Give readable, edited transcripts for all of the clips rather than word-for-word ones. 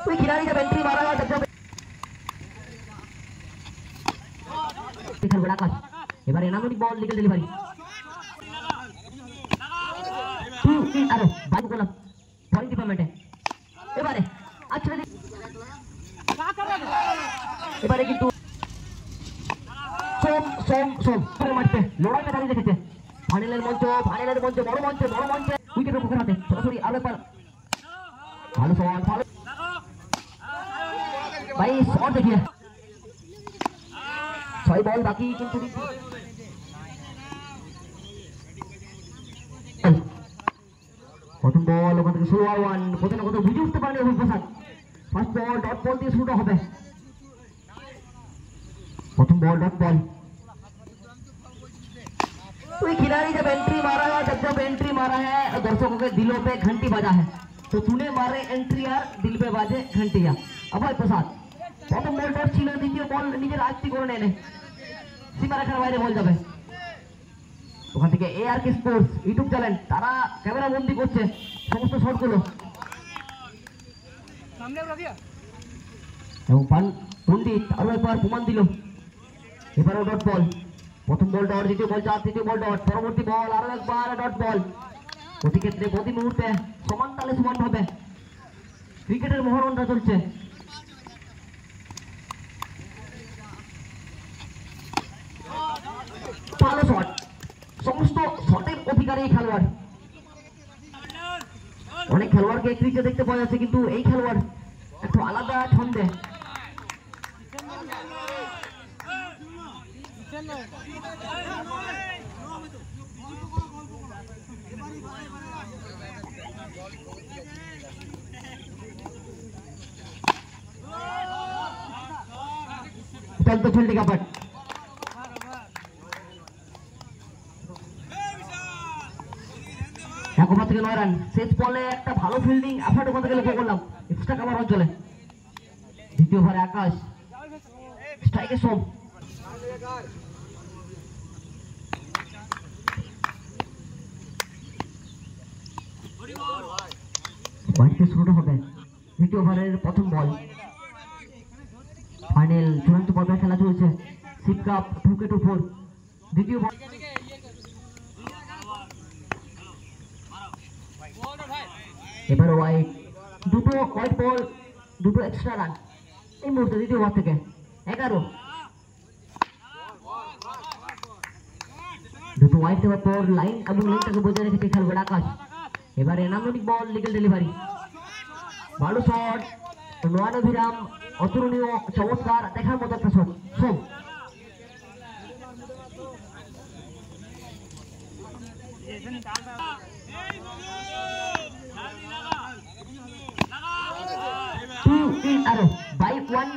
कोई खिलाड़ी जब एंट्री मारा जब খেলবে আকাশ এবার এনামনিক বল লিগেল ডেলিভারি আরে বাজু গোলাম বলিং ডিপার্টমেন্টে এবারে আচ্ছা এবারে কিন্তু সোম সোম সোম পরে মারতে লড়াইটা দাঁড়িয়ে রেখেছে ফাইনালের মঞ্চ বড় মঞ্চে উইকেটের মুখে হাতে সরাসরি আরো একবার ভালো শট ভালো ভাই শট দেখিয়ে 6 বল বাকি কিন্তু প্রথম বল ওখান থেকে শুরু হয় ওয়ান কোথাও না কোথাও বুঝে উঠতে পারেনি অভিক প্রসাদ ফার্স্ট বল ডট বল দিয়ে শুরু হবে প্রথম বল डॉट बॉल कोई खिलाड़ी जब एंट्री मारा है दर्शकों के दिलों पे घंटी बजा है तो तूने मारे एंट्री यार दिल पे बाजे घंटिया अभय प्रसाद प्रथम बॉल डॉट ছিল দ্বিতীয় বল নিজের আয়ত্তে করে নেয় সীমা রেখার বাইরে বল যাবে ওখান থেকে এআরকে স্পোর্টস ইউটিউব চ্যানেল তারা ক্যামেরা বন্দি করছে সমস্ত শটগুলো সামনে রাখিয়া এবং পণ্ডিত আরো একবার প্রমাণ দিল এবারও ডট বল প্রথম বল ডট দ্বিতীয় বল চার তৃতীয় বল ডট পরবর্তী বল আরো একবার ডট বল প্রতি ক্ষেত্রে প্রতি মুহূর্তে সমান তালে সমান ভাবে ক্রিকেটের মহরণটা চলছে ভালো শট সমস্ত শটের অধিকারী খেলোয়াড় অনেক খেলোয়াড়কে ক্রিকেট দেখতে পাওয়া যাচ্ছে কিন্তু এই খেলোয়াড় একটু আলাদা ছন্দে ফিল্ডিং আপার একবার থেকে 9 রান শেষ বলে একটা ভালো ফিল্ডিং এফর্ট ওখান থেকে লক্ষ্য করলাম এক্সট্রা কভার অঞ্চলে দ্বিতীয় ওভারে আকাশ স্ট্রাইকে সোম বাইরে শুরু হবে দ্বিতীয় ওভারের প্রথম বল ফাইনাল চূড়ান্ত পর্বে খেলা চলছে সিপ কাপ 2K24 দ্বিতীয় বল এবার ওয়াইড দুটো হোয়াইট বল দুটো এক্সট্রা রান এই মুহূর্তে দ্বিতীয় ওভার থেকে 11 দুটো হোয়াইট দেওয়ার পর লাইন এবং লেনটাকে বজায় রেখেছে খেলবে আকাশ এবার এনামনিক বল লিগেল ডেলিভারি ভালো শট নোয়ান অভিরাম অতুলনীয় চমৎকার দেখার মতো একটা শট সোম আরো বাই 1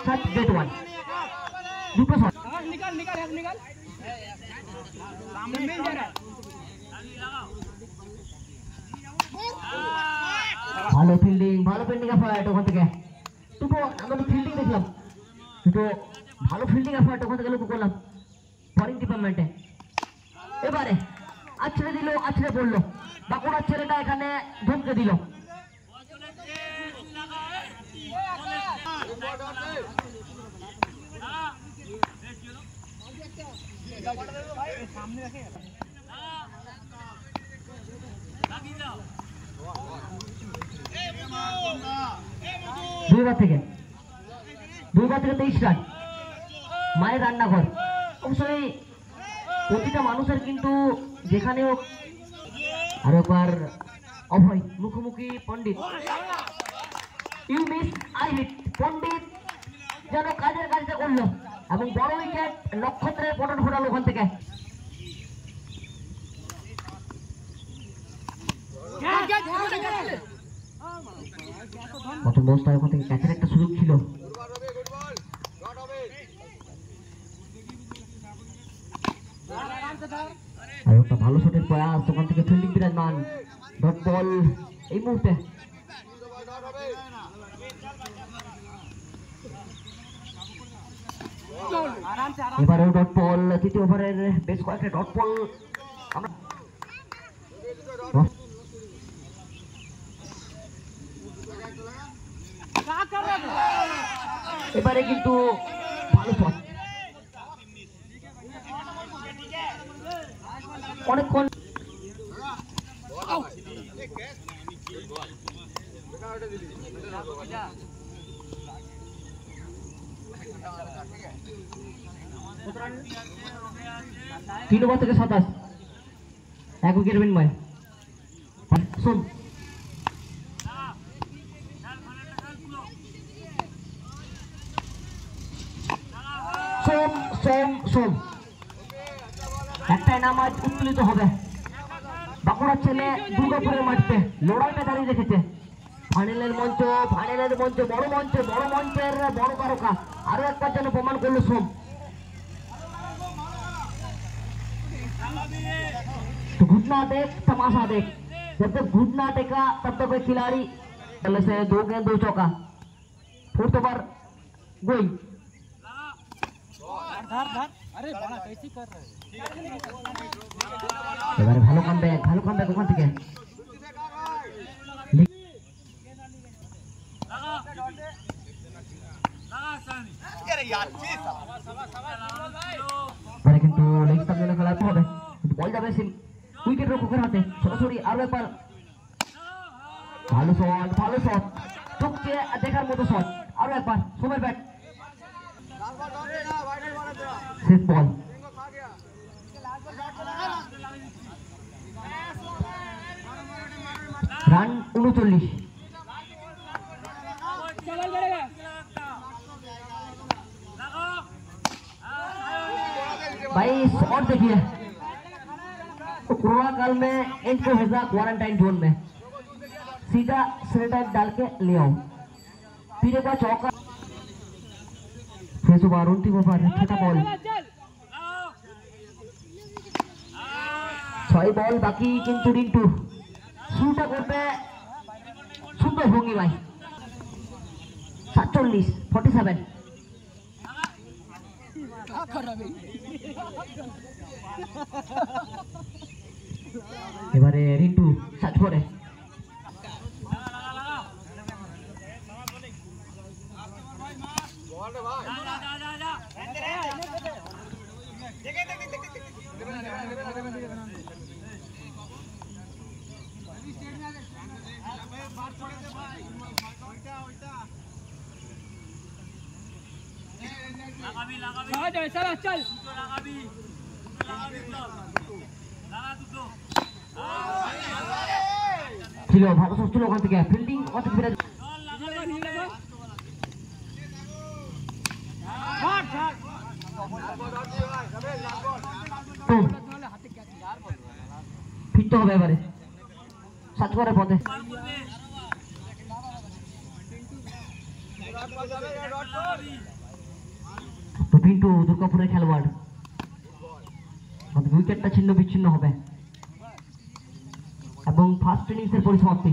শট গেট 1 দুটো শট নিকাল सामने मिल जा रहा है ভালো ফিল্ডিং এফার্ট ওখান থেকে দুটো আমরা ফিল্ডিং দেখলাম দুটো ভালো ফিল্ডিং এফার্ট ওখান থেকে লক্ষ্য করলাম বোলিং ডিপার্টমেন্টে এবারে আছড়ে পড়লো বাঁকুড়ার ছেলেটা এখানে ধমকে দিল দুইবার থেকে 23 রান মায়ের রান্নাঘর অবশ্যই প্রতিটা মানুষের কিন্তু যেখানে হোক আর একবার অভয় মুখোমুখি পণ্ডিত ইউ মিস আই হিট পণ্ডিত যেন কাজের কাজটা করলো এবং বড় উইকেট নক্ষত্রের পতন ঘটালো ওখান থেকে প্রথম বস্তায় ওখান থেকে ক্যাচের একটা সুযোগ ছিল আর একটা ভালো শটের প্রয়াস ওখান থেকে ফিল্ডিং বিরাজমান ডট বল এই মুহূর্তে এবারেও ডট বল তৃতীয় ওভারের বেশ কয়েকটা ডট বল আমরা এবারে কিন্তু ভালো শট, অনেকক্ষণ तीन ओवर থেকে 27 এক উইকেট বিনিময়। সোম সোম সোম সোম একটাই নাম আজ উত্তোলিত হবে। বাঁকুড়ার ছেলে দুর্গাপুরের মাঠে লড়াইটা দাঁড়িয়ে রেখেছে। ফাইনালের মঞ্চ, ফাইনালের মঞ্চ, বড় মঞ্চে, বড় মঞ্চের বড় তারকা আরো একবার যেন প্রমাণ করলো সোম। तो घुटना देख, तमाशा देख, जब तक घुटना टेका तब तक कोई खिलाड़ी पहले से 2 गेंद 2 चौका। फोर्थ ओवर गोई अरे बड़ा कैसी कर रहे এবারে ভালো কামব্যাক ওখান থেকে এবারে কিন্তু লেগ স্টাম্প জন্য খেলাতে হবে। বল যাবে সিম উইকেট রক্ষকের হাতে, সরাসরি আরো একবার ভালো শট চোখকে দেখার মতো শট। আরো একবার সোমের ব্যাট, শেষ বল। রান 39। भाई शॉट देखिए, तो कोरोना काल में इनको भेजा क्वारंटाइन जोन में, सीधा सैनिटाइज डाल के ले आओ। फिर एक बार चौका, फिर सुबह अंतिम ओवर छठा बॉल, 6 বল বাকি কিন্তু রিন্টু শুরুটা করবে সুন্দর ভঙ্গি ভাই। 47 এবারে রিন্টু সার্চ করে चल ছিল ভালো শট ছিল ওখান থেকে, ফিল্ডিং কত ফিরে ফিরতে হবে এবারে সার্চ করে পথে। তো পিন্টু দুর্গাপুরের খেলোয়াড়, উইকেটটা ছিন্ন বিচ্ছিন্ন হবে এবং ফার্স্ট ইনিংসের পরিসমাপ্তি।